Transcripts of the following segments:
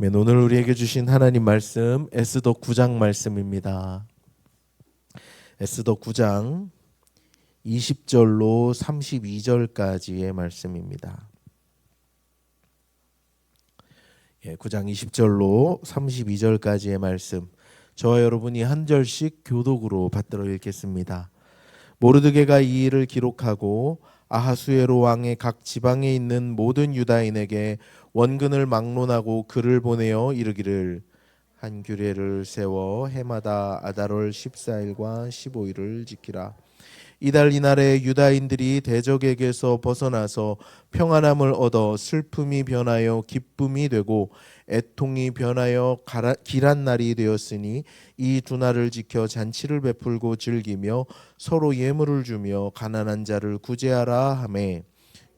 오늘 우리에게 주신 하나님 말씀 에스더 9장 말씀입니다. 에스더 9장 20절로 32절까지의 말씀입니다. 9장 20절로 32절까지의 말씀, 저와 여러분이 한 절씩 교독으로 받들어 읽겠습니다. 모르드게가 이 일을 기록하고 아하수에로 왕의 각 지방에 있는 모든 유다인에게 원근을 막론하고 글을 보내어 이르기를, 한 규례를 세워 해마다 아달월 14일과 15일을 지키라. 이달 이날에 유다인들이 대적에게서 벗어나서 평안함을 얻어 슬픔이 변하여 기쁨이 되고 애통이 변하여 길한 날이 되었으니 이 두 날을 지켜 잔치를 베풀고 즐기며 서로 예물을 주며 가난한 자를 구제하라 하매,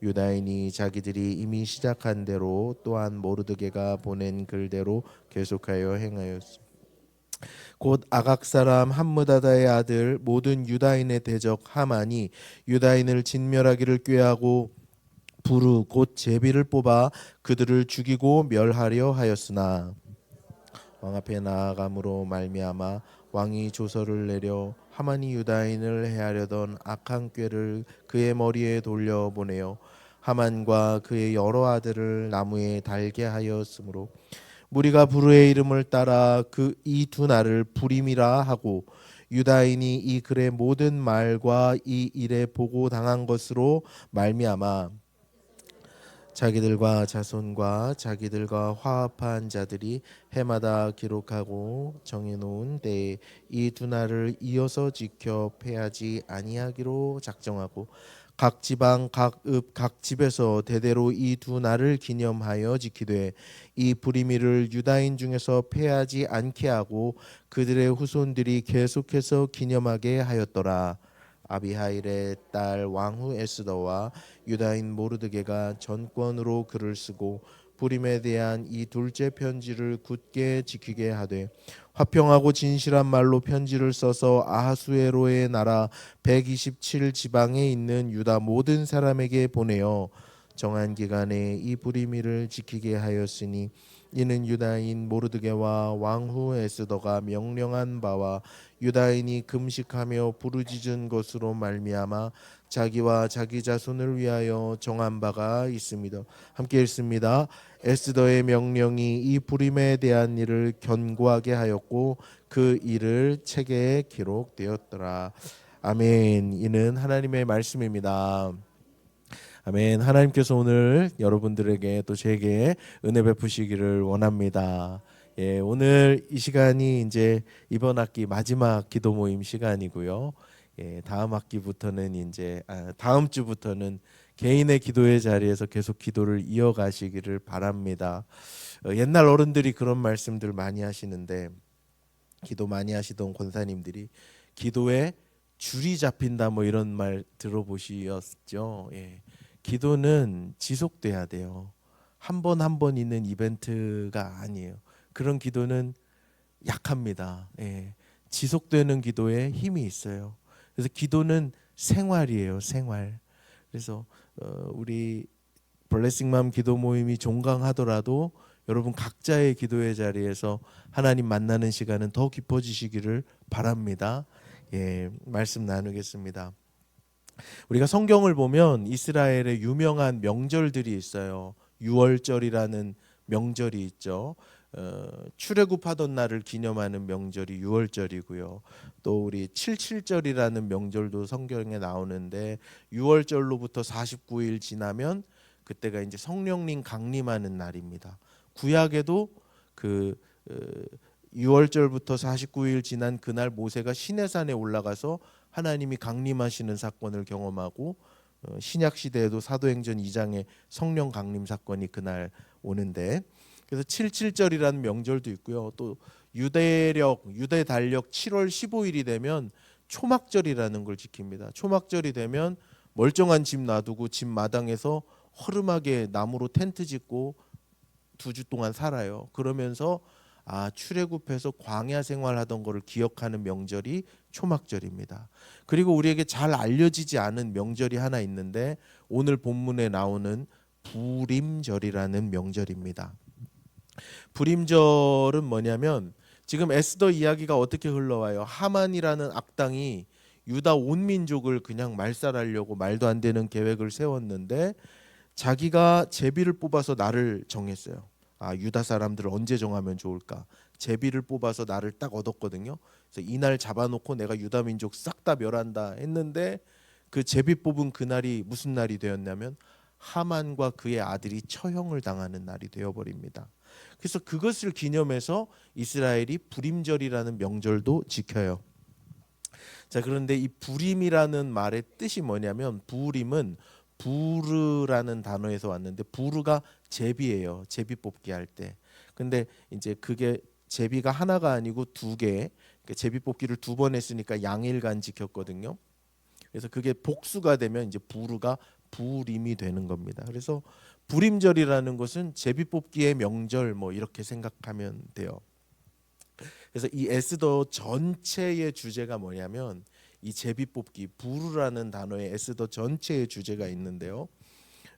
유다인이 자기들이 이미 시작한 대로 또한 모르드게가 보낸 글대로 계속하여 행하였습니다. 곧 아각 사람 함므다다의 아들 모든 유다인의 대적 하만이 유다인을 진멸하기를 꾀하고 부르 곧 제비를 뽑아 그들을 죽이고 멸하려 하였으나 왕 앞에 나아감으로 말미암아 왕이 조서를 내려 하만이 유다인을 해하려던 악한 꾀를 그의 머리에 돌려보내어 하만과 그의 여러 아들을 나무에 달게 하였으므로 무리가 부르의 이름을 따라 그 이 두 날을 부림이라 하고, 유다인이 이 글의 모든 말과 이 일에 보고 당한 것으로 말미암아 자기들과 자손과 자기들과 화합한 자들이 해마다 기록하고 정해놓은 때에 이 두 날을 이어서 지켜 패하지 아니하기로 작정하고, 각 지방 각 읍 각 집에서 대대로 이 두 날을 기념하여 지키되 이 부리미를 유다인 중에서 패하지 않게 하고 그들의 후손들이 계속해서 기념하게 하였더라. 아비하일의 딸 왕후 에스더와 유다인 모르드게가 전권으로 글을 쓰고 부림에 대한 이 둘째 편지를 굳게 지키게 하되, 화평하고 진실한 말로 편지를 써서 아하수에로의 나라 127 지방에 있는 유다 모든 사람에게 보내어 정한 기간에 이 부리미를 지키게 하였으니, 이는 유다인 모르드게와 왕후 에스더가 명령한 바와 유다인이 금식하며 부르짖은 것으로 말미암아 자기와 자기 자손을 위하여 정한 바가 있습니다. 함께 읽습니다. 에스더의 명령이 이 부림에 대한 일을 견고하게 하였고 그 일을 책에 기록되었더라. 아멘. 이는 하나님의 말씀입니다. 아멘. 하나님께서 오늘 여러분들에게 또 제게 은혜 베푸시기를 원합니다. 오늘 이 시간이 이제 이번 학기 마지막 기도 모임 시간이고요. 다음 학기부터는 이제 다음 주부터는 개인의 기도의 자리에서 계속 기도를 이어가시기를 바랍니다. 옛날 어른들이 그런 말씀들 많이 하시는데, 기도 많이 하시던 권사님들이 기도에 줄이 잡힌다 뭐 이런 말 들어보셨죠? 기도는 지속돼야 돼요. 한 번 한 번 있는 이벤트가 아니에요. 그런 기도는 약합니다. 지속되는 기도에 힘이 있어요. 그래서 기도는 생활이에요, 생활. 그래서 우리 블레싱맘 기도 모임이 종강하더라도 여러분 각자의 기도의 자리에서 하나님 만나는 시간은 더 깊어지시기를 바랍니다. 말씀 나누겠습니다. 우리가 성경을 보면 이스라엘의 유명한 명절들이 있어요. 유월절이라는 명절이 있죠. 출애굽하던 날을 기념하는 명절이 유월절이고요. 또 우리 칠칠절이라는 명절도 성경에 나오는데, 유월절로부터 49일 지나면 그때가 이제 성령님 강림하는 날입니다. 구약에도 그 6월절부터 49일 지난 그날 모세가 시내산에 올라가서 하나님이 강림하시는 사건을 경험하고, 신약 시대에도 사도행전 2장에 성령 강림 사건이 그날 오는데, 그래서 77절이라는 명절도 있고요. 또 유대 달력 7월 15일이 되면 초막절이라는 걸 지킵니다. 초막절이 되면 멀쩡한 집 놔두고 집 마당에서 허름하게 나무로 텐트 짓고 2주 동안 살아요. 그러면서 출애굽해서 광야 생활하던 거를 기억하는 명절이 초막절입니다. 그리고 우리에게 잘 알려지지 않은 명절이 하나 있는데, 오늘 본문에 나오는 부림절이라는 명절입니다. 불임절은 뭐냐면 지금 에스더 이야기가 어떻게 흘러와요? 하만이라는 악당이 유다 온 민족을 그냥 말살하려고 말도 안 되는 계획을 세웠는데 자기가 제비를 뽑아서 날을 정했어요. 아, 유다 사람들을 언제 정하면 좋을까? 제비를 뽑아서 날을 딱 얻었거든요. 그래서 이날 잡아놓고 내가 유다 민족 싹 다 멸한다 했는데 그 제비 뽑은 그날이 무슨 날이 되었냐면 하만과 그의 아들이 처형을 당하는 날이 되어버립니다. 그래서 그것을 기념해서 이스라엘이 불임절이라는 명절도 지켜요. 자, 그런데 이 불임이라는 말의 뜻이 뭐냐면 부림은 부르라는 단어에서 왔는데 부르가 제비예요. 제비 뽑기 할 때. 근데 이제 그게 제비가 하나가 아니고 두 개. 그러니까 제비 뽑기를 두 번 했으니까 양일간 지켰거든요. 그래서 그게 복수가 되면 이제 부르가 불임이 되는 겁니다. 그래서 불임절이라는 것은 제비 뽑기의 명절 뭐 이렇게 생각하면 돼요. 그래서 이 에스더 전체의 주제가 뭐냐면 이 제비 뽑기 부르라는 단어에 에스더 전체의 주제가 있는데요.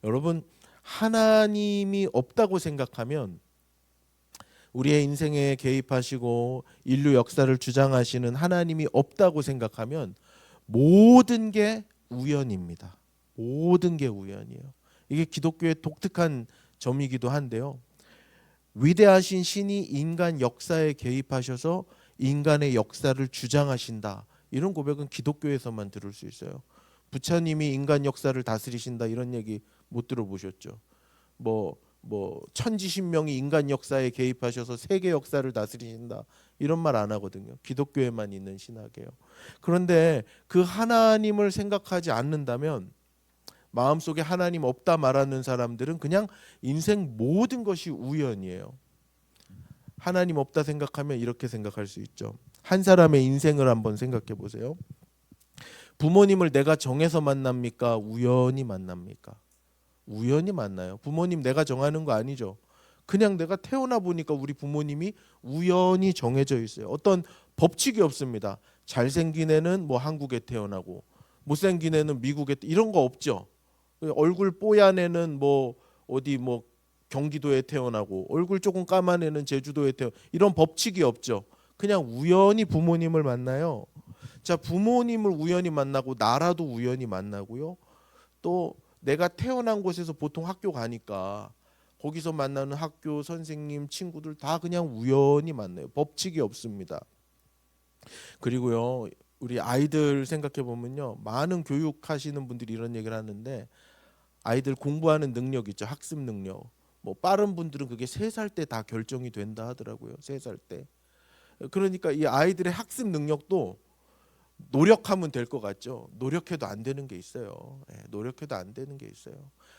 여러분 하나님이 없다고 생각하면 우리의 인생에 개입하시고 인류 역사를 주장하시는 하나님이 없다고 생각하면 모든 게 우연입니다. 모든 게 우연이에요. 이게 기독교의 독특한 점이기도 한데요. 위대하신 신이 인간 역사에 개입하셔서 인간의 역사를 주장하신다. 이런 고백은 기독교에서만 들을 수 있어요. 부처님이 인간 역사를 다스리신다 이런 얘기 못 들어보셨죠? 뭐 천지신명이 인간 역사에 개입하셔서 세계 역사를 다스리신다 이런 말 안 하거든요. 기독교에만 있는 신학이에요. 그런데 그 하나님을 생각하지 않는다면 마음속에 하나님 없다 말하는 사람들은 그냥 인생 모든 것이 우연이에요. 하나님 없다 생각하면 이렇게 생각할 수 있죠. 한 사람의 인생을 한번 생각해 보세요. 부모님을 내가 정해서 만납니까? 우연히 만납니까? 우연히 만나요. 부모님 내가 정하는 거 아니죠. 그냥 내가 태어나 보니까 우리 부모님이 우연히 정해져 있어요. 어떤 법칙이 없습니다. 잘생긴 애는 뭐 한국에 태어나고 못생긴 애는 미국에 이런 거 없죠. 얼굴 뽀얀 애는 뭐 어디 뭐 경기도에 태어나고 얼굴 조금 까만 애는 제주도에 태어 이런 법칙이 없죠. 그냥 우연히 부모님을 만나요. 자, 부모님을 우연히 만나고 나라도 우연히 만나고요. 또 내가 태어난 곳에서 보통 학교 가니까 거기서 만나는 학교 선생님 친구들 다 그냥 우연히 만나요. 법칙이 없습니다. 그리고요 우리 아이들 생각해 보면요 많은 교육하시는 분들이 이런 얘기를 하는데 아이들 공부하는 능력 있죠. 학습 능력. 뭐 빠른 분들은 그게 3살 때 다 결정이 된다 하더라고요. 3살 때. 그러니까 이 아이들의 학습 능력도 노력하면 될 것 같죠. 노력해도 안 되는 게 있어요. 노력해도 안 되는 게 있어요.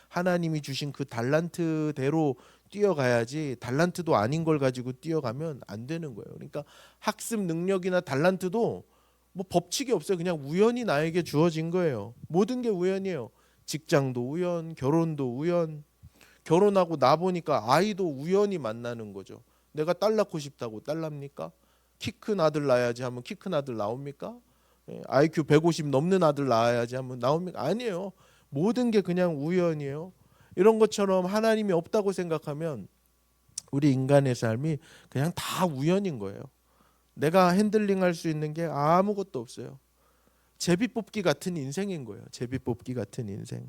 하나님이 주신 그 달란트대로 뛰어가야지 달란트도 아닌 걸 가지고 뛰어가면 안 되는 거예요. 그러니까 학습 능력이나 달란트도 뭐 법칙이 없어요. 그냥 우연히 나에게 주어진 거예요. 모든 게 우연이에요. 직장도 우연, 결혼도 우연. 결혼하고 나 보니까 아이도 우연히 만나는 거죠. 내가 딸 낳고 싶다고 딸 납니까? 키 큰 아들 낳아야지 하면 키 큰 아들 나옵니까? IQ 150 넘는 아들 낳아야지 하면 나옵니까? 아니에요. 모든 게 그냥 우연이에요. 이런 것처럼 하나님이 없다고 생각하면 우리 인간의 삶이 그냥 다 우연인 거예요. 내가 핸들링할 수 있는 게 아무것도 없어요. 제비 뽑기 같은 인생인 거예요. 제비 뽑기 같은 인생.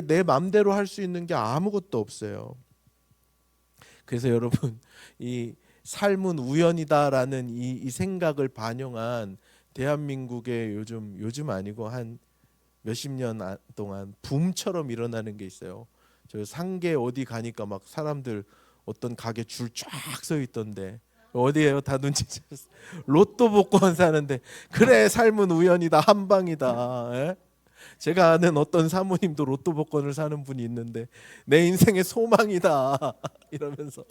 내 맘대로 할 수 있는 게 아무것도 없어요. 그래서 여러분 이 삶은 우연이다라는 이 생각을 반영한 대한민국의 요즘 아니고 한 몇십 년 동안 붐처럼 일어나는 게 있어요. 저 상계 어디 가니까 막 사람들 어떤 가게 줄 쫙 서 있던데 어디에요? 다 눈치챘어. 로또 복권 사는데 그래 삶은 우연이다 한방이다. 에? 제가 아는 어떤 사모님도 로또 복권을 사는 분이 있는데 내 인생의 소망이다 이러면서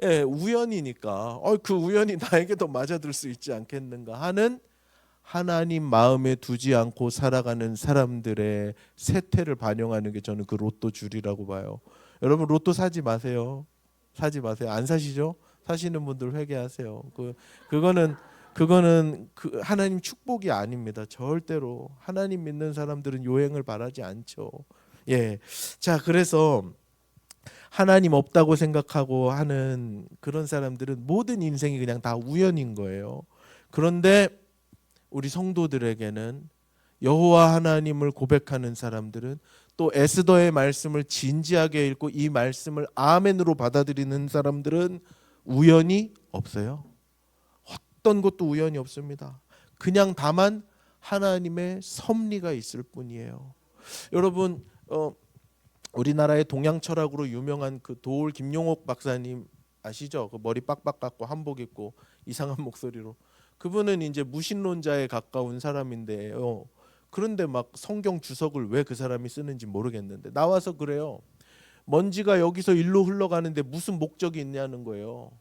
예, 우연이니까 그 우연이 나에게도 맞아들 수 있지 않겠는가 하는 하나님 마음에 두지 않고 살아가는 사람들의 세태를 반영하는 게 저는 그 로또 줄이라고 봐요. 여러분 로또 사지 마세요. 사지 마세요. 안 사시죠? 사시는 분들 회개하세요. 그거는 그 하나님 축복이 아닙니다. 절대로 하나님 믿는 사람들은 요행을 바라지 않죠. 예. 자, 그래서 하나님 없다고 생각하고 하는 그런 사람들은 모든 인생이 그냥 다 우연인 거예요. 그런데 우리 성도들에게는 여호와 하나님을 고백하는 사람들은 또 에스더의 말씀을 진지하게 읽고 이 말씀을 아멘으로 받아들이는 사람들은 우연이 없어요. 어떤 것도 우연이 없습니다. 그냥 다만 하나님의 섭리가 있을 뿐이에요. 여러분, 우리나라의 동양 철학으로 유명한 그 도올 김용옥 박사님 아시죠? 그 머리 빡빡 깎고 한복 입고 이상한 목소리로. 그분은 이제 무신론자에 가까운 사람인데요. 그런데 막 성경 주석을 왜 그 사람이 쓰는지 모르겠는데 나와서 그래요. 먼지가 여기서 일로 흘러가는데 무슨 목적이 있냐는 거예요.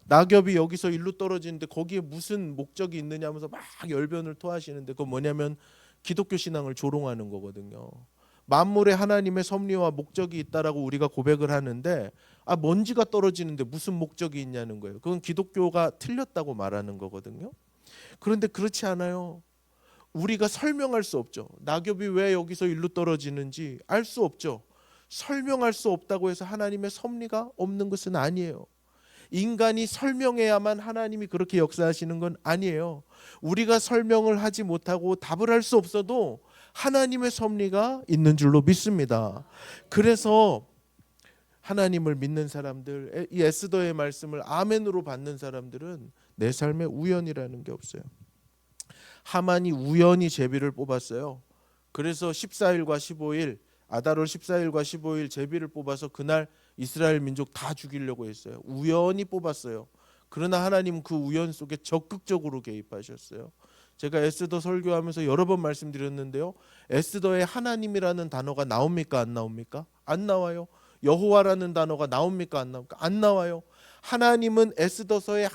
낙엽이 여기서 일로 떨어지는데 거기에 무슨 목적이 있느냐 하면서 막 열변을 토하시는데 그건 뭐냐면 기독교 신앙을 조롱하는 거거든요. 만물에 하나님의 섭리와 목적이 있다라고 우리가 고백을 하는데 먼지가 떨어지는데 무슨 목적이 있냐는 거예요. 그건 기독교가 틀렸다고 말하는 거거든요. 그런데 그렇지 않아요. 우리가 설명할 수 없죠. 낙엽이 왜 여기서 일로 떨어지는지 알 수 없죠. 설명할 수 없다고 해서 하나님의 섭리가 없는 것은 아니에요. 인간이 설명해야만 하나님이 그렇게 역사하시는 건 아니에요. 우리가 설명을 하지 못하고 답을 할 수 없어도 하나님의 섭리가 있는 줄로 믿습니다. 그래서 하나님을 믿는 사람들, 이 에스더의 말씀을 아멘으로 받는 사람들은 내 삶에 우연이라는 게 없어요. 하만이 우연히 제비를 뽑았어요. 그래서 14일과 15일 아달월 14일과 15일 제비를 뽑아서 그날 이스라엘 민족 다 죽이려고 했어요. 우연히 뽑았어요. 그러나 하나님 그 우연 속에 적극적으로 개입하셨어요. 제가 에스더 설교하면서 여러 번 말씀드렸는데요. 에스더에 하나님이라는 단어가 나옵니까? 안 나옵니까? 안 나와요. 여호와라는 단어가 나옵니까? 안 나옵니까? 안 나와요. 하나님은 에스더서에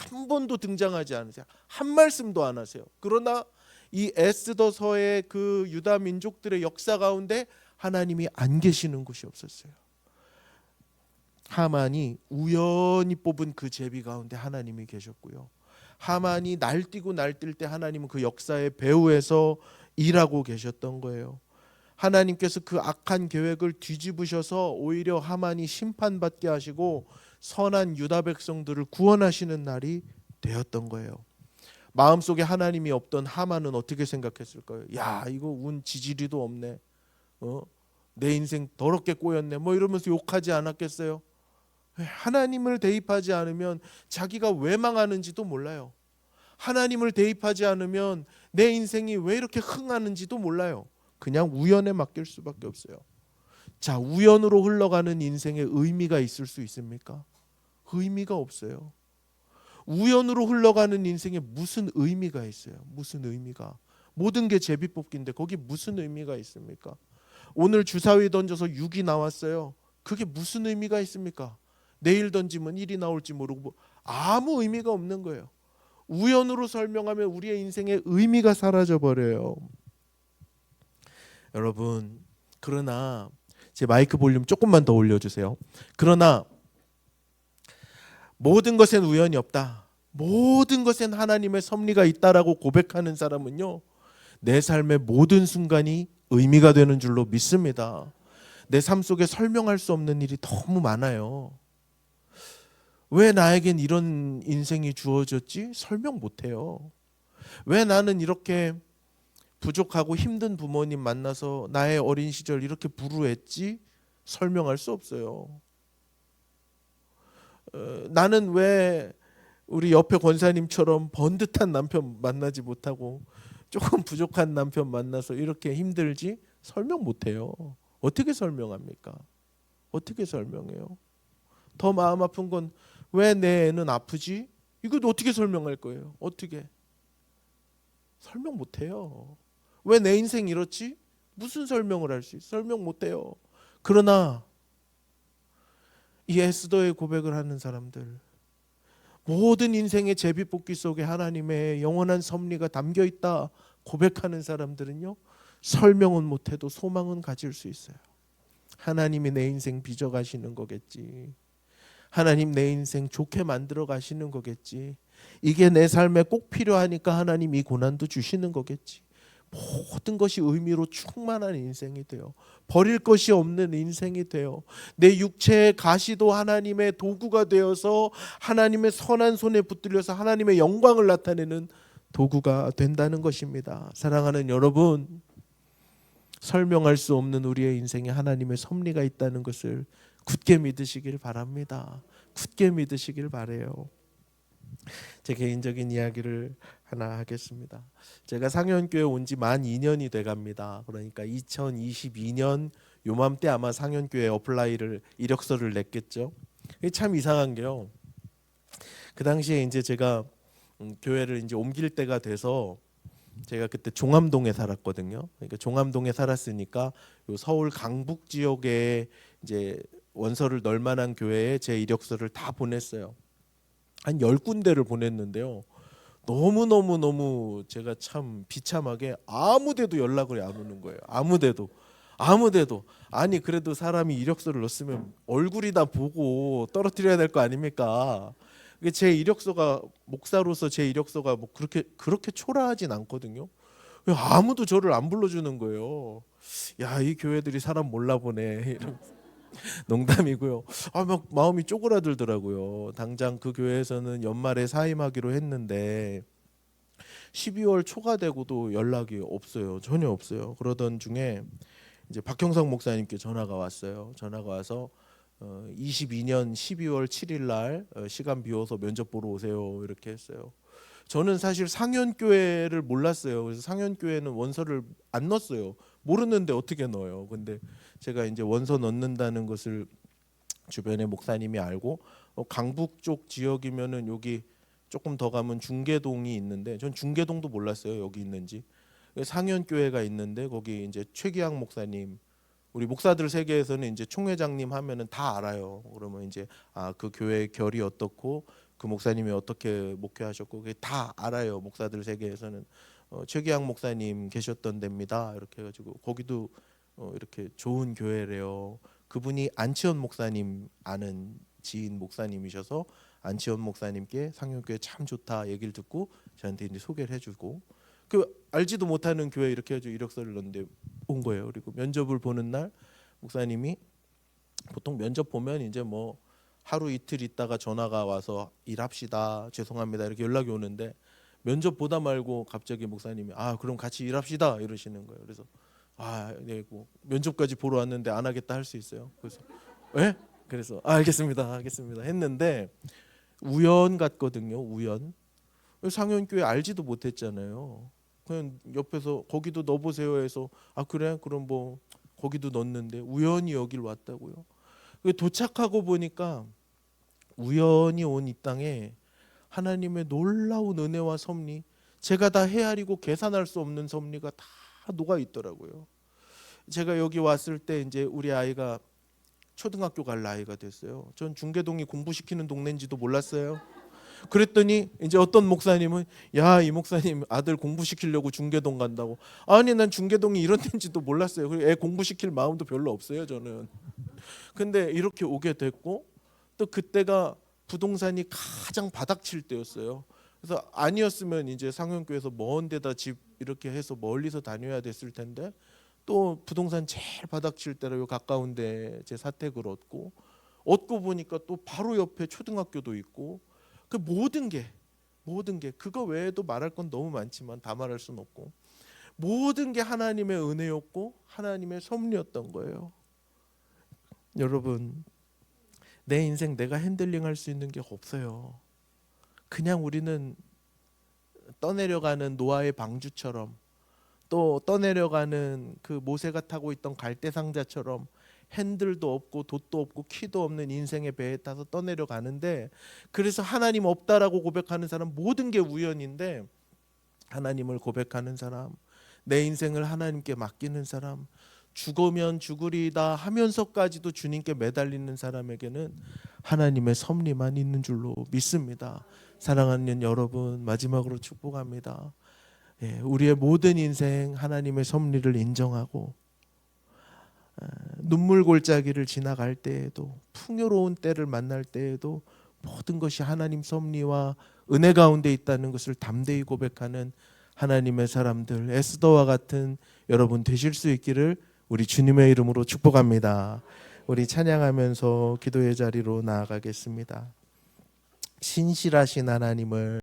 한 번도 등장하지 않으세요. 한 말씀도 안 하세요. 그러나 이 에스더서의 그 유다 민족들의 역사 가운데 하나님이 안 계시는 곳이 없었어요. 하만이 우연히 뽑은 그 제비 가운데 하나님이 계셨고요. 하만이 날뛰고 날뛸 때 하나님은 그 역사의 배후에서 일하고 계셨던 거예요. 하나님께서 그 악한 계획을 뒤집으셔서 오히려 하만이 심판받게 하시고 선한 유다 백성들을 구원하시는 날이 되었던 거예요. 마음속에 하나님이 없던 하만은 어떻게 생각했을까요? 야, 이거 운 지지리도 없네. 내 인생 더럽게 꼬였네. 뭐 이러면서 욕하지 않았겠어요? 하나님을 대입하지 않으면 자기가 왜 망하는지도 몰라요. 하나님을 대입하지 않으면 내 인생이 왜 이렇게 흥하는지도 몰라요. 그냥 우연에 맡길 수밖에 없어요. 자, 우연으로 흘러가는 인생에 의미가 있을 수 있습니까? 의미가 없어요. 우연으로 흘러가는 인생에 무슨 의미가 있어요? 무슨 의미가? 모든 게 제비뽑기인데 거기 무슨 의미가 있습니까? 오늘 주사위 던져서 6이 나왔어요. 그게 무슨 의미가 있습니까? 내일 던지면 1이 나올지 모르고 아무 의미가 없는 거예요. 우연으로 설명하면 우리의 인생의 의미가 사라져 버려요. 여러분, 그러나 제 마이크 볼륨 조금만 더 올려주세요. 그러나 모든 것엔 우연이 없다. 모든 것엔 하나님의 섭리가 있다라고 고백하는 사람은요, 내 삶의 모든 순간이 의미가 되는 줄로 믿습니다. 내 삶 속에 설명할 수 없는 일이 너무 많아요. 왜 나에겐 이런 인생이 주어졌지? 설명 못해요. 왜 나는 이렇게 부족하고 힘든 부모님 만나서 나의 어린 시절 이렇게 불우했지? 설명할 수 없어요. 나는 왜 우리 옆에 권사님처럼 번듯한 남편 만나지 못하고 조금 부족한 남편 만나서 이렇게 힘들지? 설명 못해요. 어떻게 설명합니까? 어떻게 설명해요? 더 마음 아픈 건 왜 내 애는 아프지? 이것도 어떻게 설명할 거예요? 어떻게? 설명 못해요. 왜 내 인생 이렇지? 무슨 설명을 할 수 있어요? 설명 못해요. 그러나 이 에스더의 고백을 하는 사람들, 모든 인생의 제비뽑기 속에 하나님의 영원한 섭리가 담겨 있다 고백하는 사람들은요, 설명은 못해도 소망은 가질 수 있어요. 하나님이 내 인생 빚어 가시는 거겠지. 하나님 내 인생 좋게 만들어 가시는 거겠지. 이게 내 삶에 꼭 필요하니까 하나님 이 고난도 주시는 거겠지. 모든 것이 의미로 충만한 인생이 돼요. 버릴 것이 없는 인생이 돼요. 내 육체의 가시도 하나님의 도구가 되어서 하나님의 선한 손에 붙들려서 하나님의 영광을 나타내는 도구가 된다는 것입니다. 사랑하는 여러분, 설명할 수 없는 우리의 인생에 하나님의 섭리가 있다는 것을 굳게 믿으시길 바랍니다. 굳게 믿으시길 바래요. 제 개인적인 이야기를 하나 하겠습니다. 제가 상현교회 온 지 만 2년이 돼갑니다. 그러니까 2022년 요맘때 아마 상현교회 어플라이를 이력서를 냈겠죠. 이게 참 이상한 게요. 그 당시에 이제 제가 교회를 이제 옮길 때가 돼서 제가 그때 종암동에 살았거든요. 그러니까 종암동에 살았으니까 요 서울 강북 지역에 이제 원서를 넣을 만한 교회에 제 이력서를 다 보냈어요. 한 10군데를 보냈는데요. 너무 제가 참 비참하게 아무데도 연락을 안 오는 거예요. 아무데도. 아니 그래도 사람이 이력서를 넣었으면 얼굴이나 보고 떨어뜨려야 될 거 아닙니까? 제 이력서가 목사로서 제 이력서가 뭐 그렇게 초라하진 않거든요. 아무도 저를 안 불러주는 거예요. 야, 이 교회들이 사람 몰라보네. 이런 농담이고요. 막 마음이 쪼그라들더라고요. 당장 그 교회에서는 연말에 사임하기로 했는데 12월 초가 되고도 연락이 없어요. 전혀 없어요. 그러던 중에 이제 박형성 목사님께 전화가 왔어요. 전화가 와서 22년 12월 7일 날 시간 비워서 면접 보러 오세요. 이렇게 했어요. 저는 사실 상현교회를 몰랐어요. 그래서 상현교회는 원서를 안 넣었어요. 모르는데 어떻게 넣어요. 근데 제가 이제 원서 넣는다는 것을 주변의 목사님이 알고 강북 쪽 지역이면은 여기 조금 더 가면 중계동이 있는데 전 중계동도 몰랐어요. 여기 있는지. 상현교회가 있는데 거기 이제 최기학 목사님, 우리 목사들 세계에서는 이제 총회장님 하면은 다 알아요. 그러면 이제 그 교회의 결이 어떻고 그 목사님이 어떻게 목회하셨고 그게 다 알아요. 목사들 세계에서는 최기학 목사님 계셨던 데입니다. 이렇게 해가지고 거기도 이렇게 좋은 교회래요. 그분이 안치원 목사님 아는 지인 목사님이셔서 안치원 목사님께 상현교회 참 좋다 얘기를 듣고 저한테 이제 소개를 해주고 그 알지도 못하는 교회 이렇게 해서 이력서를 넣는데 온 거예요. 그리고 면접을 보는 날 목사님이 보통 면접 보면 이제 뭐 하루 이틀 있다가 전화가 와서 일합시다 죄송합니다 이렇게 연락이 오는데 면접 보다 말고 갑자기 목사님이 그럼 같이 일합시다 이러시는 거예요. 그래서 네, 뭐 면접까지 보러 왔는데 안 하겠다 할 수 있어요. 그래서 예? 그래서 알겠습니다 했는데 우연 같거든요. 우연. 상현교회 알지도 못했잖아요. 그냥 옆에서 거기도 넣어보세요 해서 그래 그럼 뭐 거기도 넣었는데 우연히 여길 왔다고요. 도착하고 보니까 우연히 온 이 땅에 하나님의 놀라운 은혜와 섭리, 제가 다 헤아리고 계산할 수 없는 섭리가 다 녹아 있더라고요. 제가 여기 왔을 때 이제 우리 아이가 초등학교 갈 나이가 됐어요. 전 중계동이 공부시키는 동네인지도 몰랐어요. 그랬더니 이제 어떤 목사님은 이 목사님 아들 공부시키려고 중계동 간다고. 아니 난 중계동이 이런 데인지도 몰랐어요. 그리고 애 공부시킬 마음도 별로 없어요 저는. 근데 이렇게 오게 됐고 또 그때가 부동산이 가장 바닥칠 때였어요. 그래서 아니었으면 이제 상현교회에서 먼 데다 집 이렇게 해서 멀리서 다녀야 됐을 텐데 또 부동산 제일 바닥칠 때로 가까운 데 제 사택을 얻고 보니까 또 바로 옆에 초등학교도 있고 그 모든 게 그거 외에도 말할 건 너무 많지만 다 말할 수는 없고 모든 게 하나님의 은혜였고 하나님의 섭리였던 거예요. 여러분 내 인생 내가 핸들링할 수 있는 게 없어요. 그냥 우리는 떠내려가는 노아의 방주처럼 또 떠내려가는 그 모세가 타고 있던 갈대상자처럼 핸들도 없고 돛도 없고 키도 없는 인생의 배에 타서 떠내려가는데 그래서 하나님 없다라고 고백하는 사람 모든 게 우연인데 하나님을 고백하는 사람 내 인생을 하나님께 맡기는 사람 죽으면 죽으리다 하면서까지도 주님께 매달리는 사람에게는 하나님의 섭리만 있는 줄로 믿습니다. 사랑하는 여러분 마지막으로 축복합니다. 우리의 모든 인생 하나님의 섭리를 인정하고 눈물 골짜기를 지나갈 때에도 풍요로운 때를 만날 때에도 모든 것이 하나님 섭리와 은혜 가운데 있다는 것을 담대히 고백하는 하나님의 사람들 에스더와 같은 여러분 되실 수 있기를 우리 주님의 이름으로 축복합니다. 우리 찬양하면서 기도의 자리로 나아가겠습니다. 신실하신 하나님을